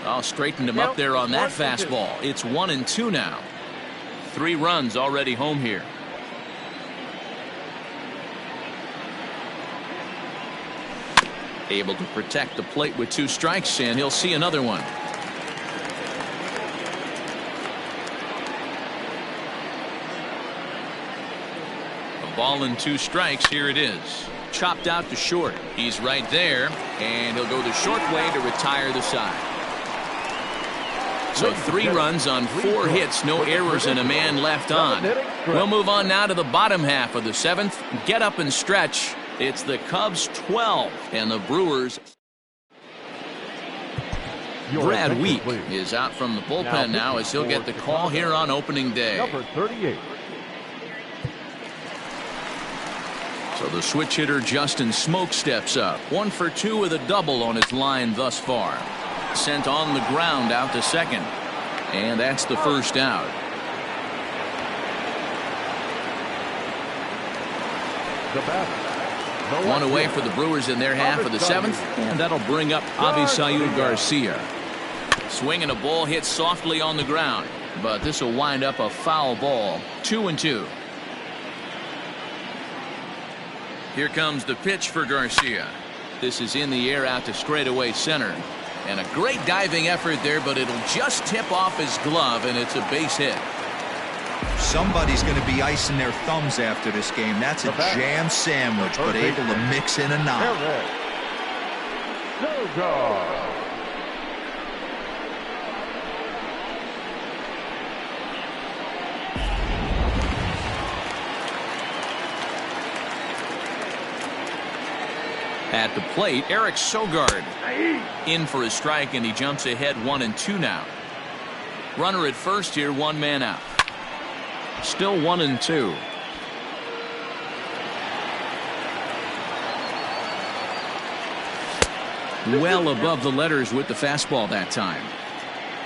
I'll straighten him up there on that fastball. It's 1-2 now. 3 runs already home here. Able to protect the plate with 2 strikes, and he'll see another one. A ball and 2 strikes. Here it is. Chopped out to short. He's right there, and he'll go the short way to retire the side. So 3 runs on 4 hits, no errors, and a man left on. We'll move on now to the bottom half of the 7th. Get up and stretch. It's the Cubs 12 and the Brewers. Brad Week is out from the bullpen now as he'll get the call here on opening day. Number 38. So the switch hitter Justin Smoke steps up. 1 for 2 with a double on his line thus far. Sent on the ground out to second. And that's the first out. The batter. 1 away for the Brewers in their half of the 7th. And that'll bring up Avisail Garcia. Swing and a ball hit softly on the ground. But this will wind up a foul ball. 2-2. Here comes the pitch for Garcia. This is in the air out to straightaway center. And a great diving effort there, but it'll just tip off his glove, and it's a base hit. Somebody's going to be icing their thumbs after this game. That's a jam sandwich, but able to mix in a knock. At the plate, Eric Sogard in for a strike, and he jumps ahead 1-2 now. Runner at first here, one man out. Still 1-2. Well above the letters with the fastball that time.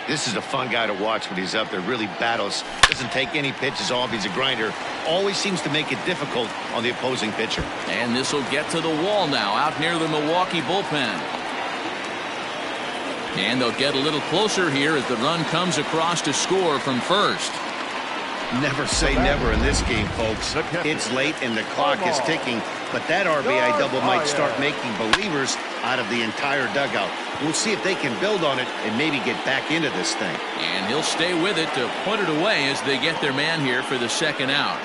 This is a fun guy to watch when he's up there. Really battles. Doesn't take any pitches off. He's a grinder. Always seems to make it difficult on the opposing pitcher. And this will get to the wall now out near the Milwaukee bullpen. And they'll get a little closer here as the run comes across to score from first. Never say never in this game, folks. It's late and the clock is ticking, but that RBI double might start making believers out of the entire dugout. We'll see if they can build on it and maybe get back into this thing. And he'll stay with it to put it away as they get their man here for the second out.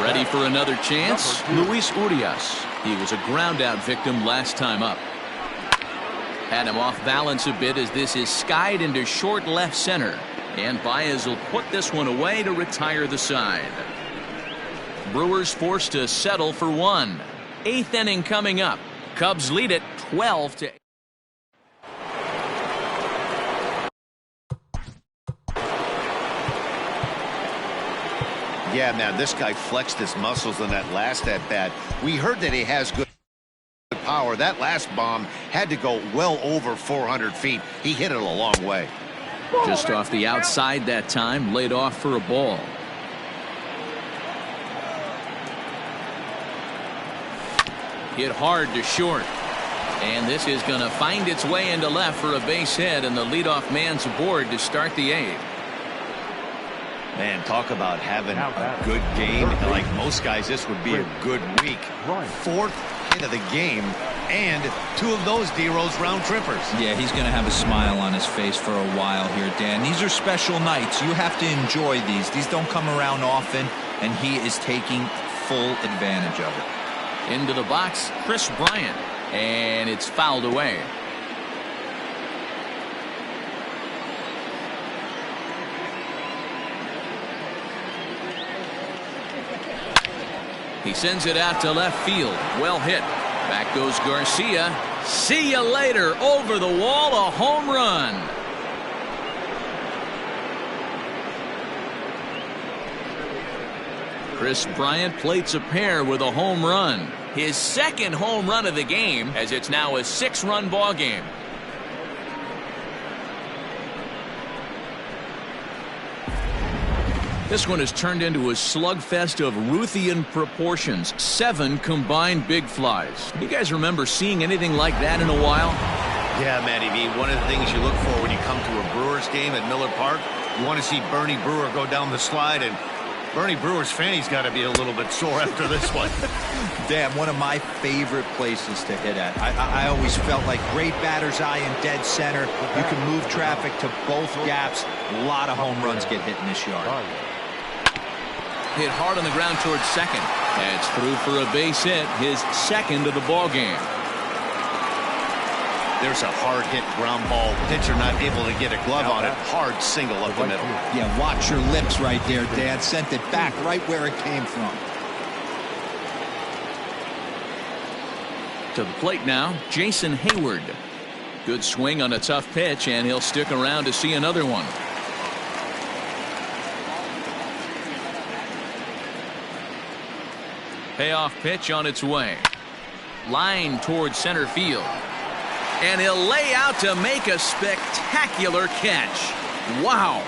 Ready for another chance? Luis Urias. He was a ground out victim last time up. Had him off balance a bit as this is skied into short left center. And Baez will put this one away to retire the side. Brewers forced to settle for one. 8th inning coming up. Cubs lead it 12-8. Yeah, man, this guy flexed his muscles in that last at bat. We heard that he has good power. That last bomb had to go well over 400 feet. He hit it a long way. Just off the outside that time, laid off for a ball. Hit hard to short. And this is going to find its way into left for a base hit, and the leadoff man's aboard to start the 8th. Man, talk about having a good game. Like most guys, this would be a good week. 4th hit of the game, and 2 of those D-Rose round trippers. Yeah, he's going to have a smile on his face for a while here, Dan. These are special nights. You have to enjoy these. These don't come around often, and he is taking full advantage of it. Into the box, Chris Bryant, and it's fouled away. He sends it out to left field. Well hit. Back goes Garcia. See you later. Over the wall, a home run. Chris Bryant plates a pair with a home run. His second home run of the game, as it's now a 6-run ball game. This one has turned into a slugfest of Ruthian proportions. 7 combined big flies. You guys remember seeing anything like that in a while? Yeah, Matty V. One of the things you look for when you come to a Brewers game at Miller Park, you want to see Bernie Brewer go down the slide, and Bernie Brewer's fanny's got to be a little bit sore after this one. Damn, one of my favorite places to hit at. I always felt like great batter's eye in dead center. You can move traffic to both gaps. A lot of home runs get hit in this yard. Hit hard on the ground towards second. That's through for a base hit, his second of the ball game. There's a hard hit ground ball. Pitcher not able to get a glove on it. Hard single up the middle. Yeah, watch your lips right there, Dad. Sent it back right where it came from. To the plate now, Jason Hayward. Good swing on a tough pitch, and he'll stick around to see another one. Payoff pitch on its way. Line towards center field. And he'll lay out to make a spectacular catch. Wow.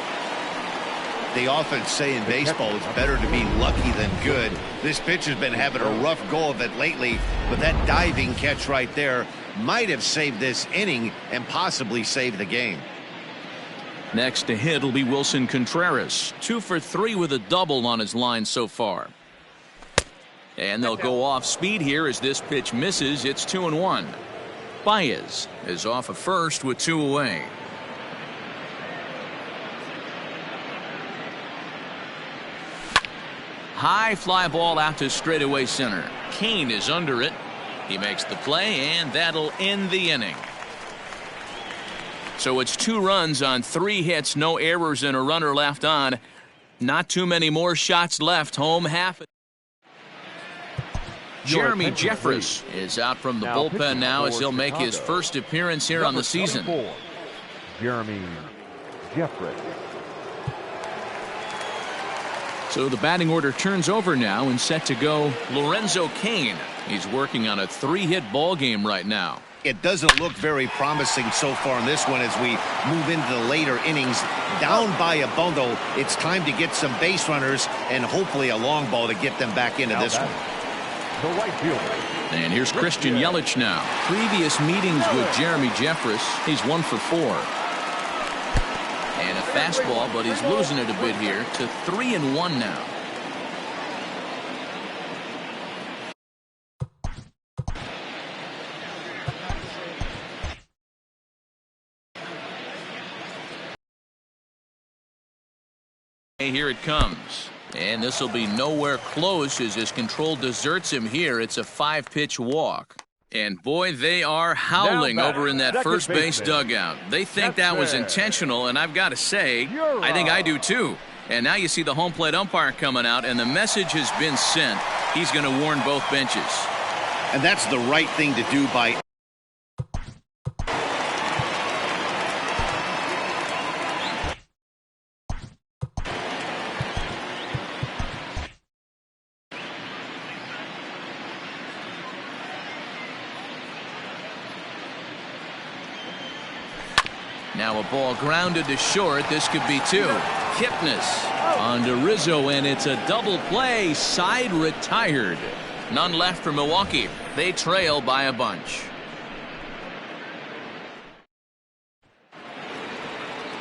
They often say in baseball it's better to be lucky than good. This pitcher's been having a rough go of it lately, but that diving catch right there might have saved this inning and possibly saved the game. Next to hit will be Wilson Contreras. 2 for 3 with a double on his line so far. And they'll go off speed here as this pitch misses. It's 2-1. Baez is off of first with 2 away. High fly ball out to straightaway center. Kane is under it. He makes the play, and that'll end the inning. So it's 2 runs on 3 hits, no errors, and a runner left on. Not too many more shots left. Home half. Jeremy Jeffress is out from the bullpen now as he'll make his first appearance here on the season. Jeremy Jeffress. So the batting order turns over now and set to go Lorenzo Cain. He's working on a 3-hit ball game right now. It doesn't look very promising so far in this one as we move into the later innings. Down by a bundle, it's time to get some base runners and hopefully a long ball to get them back into this one. The right fielder. And here's Christian Yelich now. Previous meetings with Jeremy Jeffress, he's 1 for 4. And a fastball, but he's losing it a bit here to 3-1 now. Here it comes. And this will be nowhere close as his control deserts him here. It's a 5-pitch walk. And boy, they are howling over in that first base dugout. They think that was intentional, and I've got to say, I think I do too. And now you see the home plate umpire coming out, and the message has been sent. He's going to warn both benches. And that's the right thing to do by Now a ball grounded to short. This could be 2. Kipnis on to Rizzo, and it's a double play. Side retired. None left for Milwaukee. They trail by a bunch.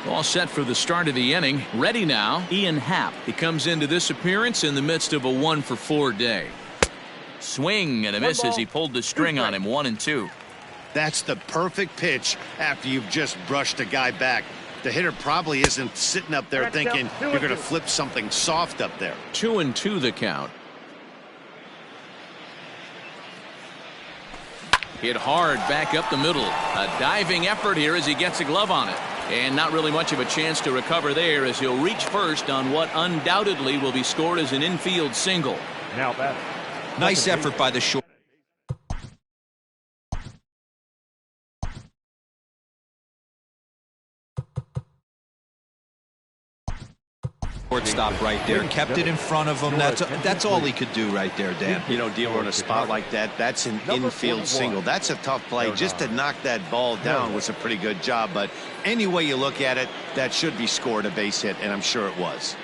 All set for the start of the inning. Ready now, Ian Happ. He comes into this appearance in the midst of a 1 for 4 day. Swing and a miss as he pulled the string on him. 1-2. That's the perfect pitch after you've just brushed a guy back. The hitter probably isn't sitting up there thinking you're going to flip something soft up there. 2-2 the count. Hit hard back up the middle. A diving effort here as he gets a glove on it. And not really much of a chance to recover there as he'll reach first on what undoubtedly will be scored as an infield single. Now that Nice effort by the short. Shortstop right there, kept it in front of him. That's all he could do right there, Dan. You know, dealing in a spot like that, that's an infield single. That's a tough play. Just to knock that ball down was a pretty good job. But any way you look at it, that should be scored a base hit, and I'm sure it was.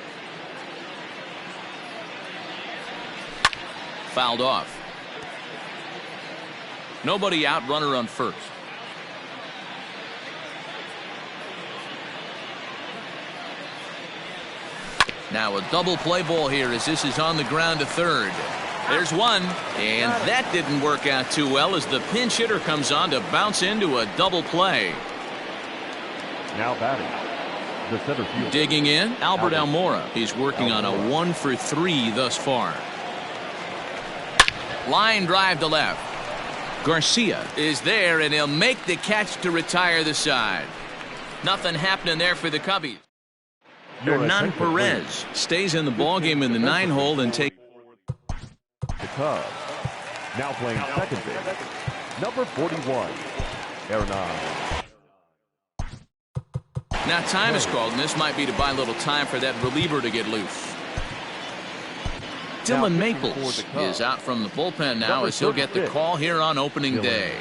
Fouled off. Nobody out, runner on first. Now a double play ball here as this is on the ground to third. There's one, and that didn't work out too well as the pinch hitter comes on to bounce into a double play. now batting, the center fielder. Digging in, Albert Almora. He's working on a 1 for 3 thus far. Line drive to left. Garcia is there, and he'll make the catch to retire the side. Nothing happening there for the Cubbies. Hernan Perez stays in the ballgame in the 9-hole and takes. The Cubs now playing second base, number 41, Hernan. Now time is called, and this might be to buy a little time for that reliever to get loose. Dylan Maples is out from the bullpen now as he'll get the call here on opening day.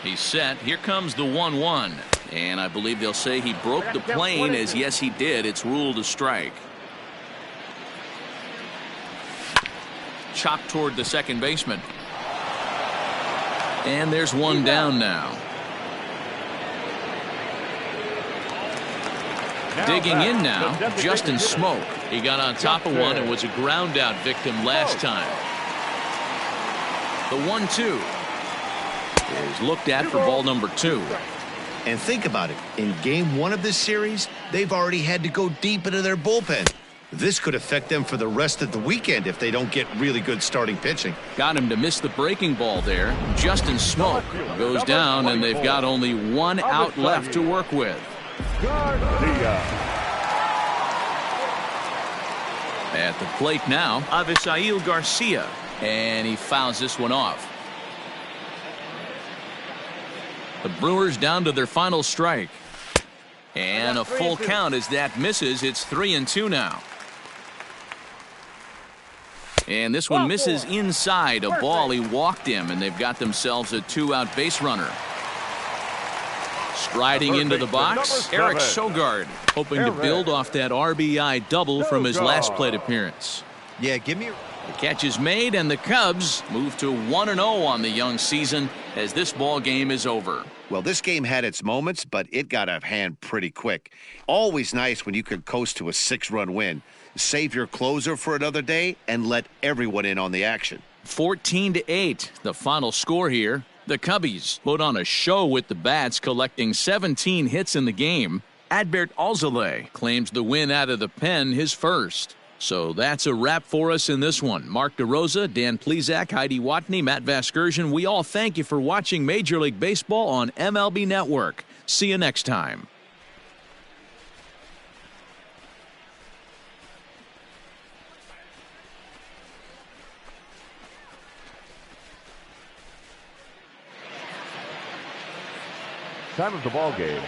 He's set. Here comes the 1-1. And I believe they'll say he broke the plane, as yes he did. It's ruled a strike. Chopped toward the second baseman. And there's one down now. Digging in now, Justin Smoke. He got on top of one and was a ground out victim last time. The 1-2 is looked at for ball number 2. And think about it. In game 1 of this series, they've already had to go deep into their bullpen. This could affect them for the rest of the weekend if they don't get really good starting pitching. Got him to miss the breaking ball there. Justin Smoke goes down, and they've got only one out left to work with. At the plate now, Avisail Garcia, and he fouls this one off. The Brewers down to their final strike. And a full count as that misses. It's 3-2 now. And this one misses inside a ball. He walked him, and they've got themselves a 2-out base runner. Striding into the box, Eric Sogard, hoping to build off that RBI double from his last plate appearance. Yeah, give me. The catch is made, and the Cubs move to 1-0 on the young season as this ball game is over. Well, this game had its moments, but it got out of hand pretty quick. Always nice when you could coast to a 6-run win. Save your closer for another day and let everyone in on the action. 14-8, the final score here. The Cubbies put on a show with the bats, collecting 17 hits in the game. Adbert Alzolay claims the win out of the pen, his first. So that's a wrap for us in this one. Mark DeRosa, Dan Plesac, Heidi Watney, Matt Vasgersian, we all thank you for watching Major League Baseball on MLB Network. See you next time. Time of the ball game,